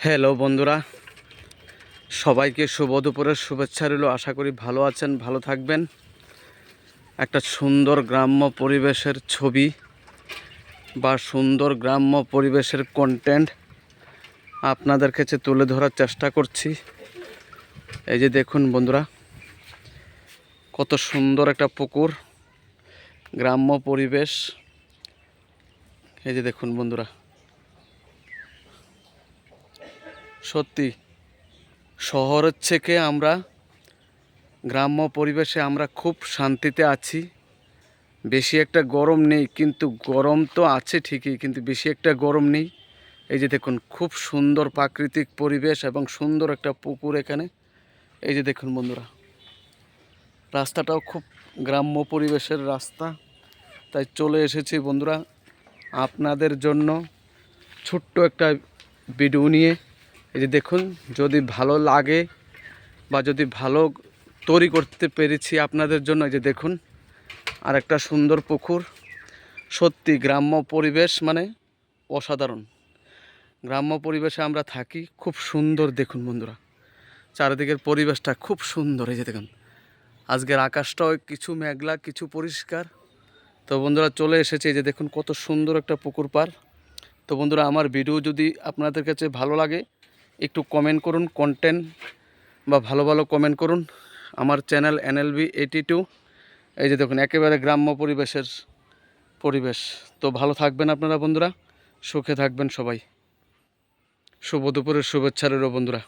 Hello বন্ধুরা, সবাইকে শুভ দুপুরের শুভেচ্ছা রইল। আশা করি ভালো আছেন, ভালো থাকবেন। একটা সুন্দর গ্রাম্য পরিবেশের ছবি বা সুন্দর গ্রাম্য পরিবেশের কন্টেন্ট আপনাদের কাছে তুলে ধরার চেষ্টা করছি। এই যে দেখুন বন্ধুরা, কত সুন্দর একটা পুকুর, গ্রাম্য পরিবেশ। এই যে দেখুন বন্ধুরা, সত্যি শহরের থেকে আমরা গ্রাম্য পরিবেশে আমরা খুব শান্তিতে আছি। বেশি একটা গরম নেই, কিন্তু গরম তো আছে ঠিকই, কিন্তু বেশি একটা গরম নেই। এই যে দেখুন, খুব সুন্দর প্রাকৃতিক পরিবেশ এবং সুন্দর একটা পুকুর এখানে। এই যে দেখুন বন্ধুরা, রাস্তাটাও খুব গ্রাম্য পরিবেশের রাস্তা। তাই চলে এসেছি বন্ধুরা আপনাদের জন্য ছোট্ট একটা ভিডিও নিয়ে। এই যে দেখুন, যদি ভালো লাগে বা যদি ভালো তৈরি করতে পেরেছি আপনাদের জন্য। এই যে দেখুন, আর একটা সুন্দর পুকুর। সত্যি গ্রাম্য পরিবেশ মানে অসাধারণ। গ্রাম্য পরিবেশে আমরা থাকি, খুব সুন্দর। দেখুন বন্ধুরা, চারিদিকের পরিবেশটা খুব সুন্দর। এই যে দেখুন, আজকের আকাশটাও কিছু মেঘলা, কিছু পরিষ্কার। তো বন্ধুরা চলে এসেছে। এই যে দেখুন, কত সুন্দর একটা পুকুর পাড়। তো বন্ধুরা, আমার ভিডিও যদি আপনাদের কাছে ভালো লাগে, একটু কমেন্ট করুন, কন্টেন্ট বা ভালো ভালো কমেন্ট করুন। আমার চ্যানেল NLB82। এই যে দেখুন, একেবারে গ্রাম্য পরিবেশের পরিবেশ। তো ভালো থাকবেন আপনারা বন্ধুরা, সুখে থাকবেন সবাই। শুভ দুপুরের শুভেচ্ছা রইল বন্ধুরা।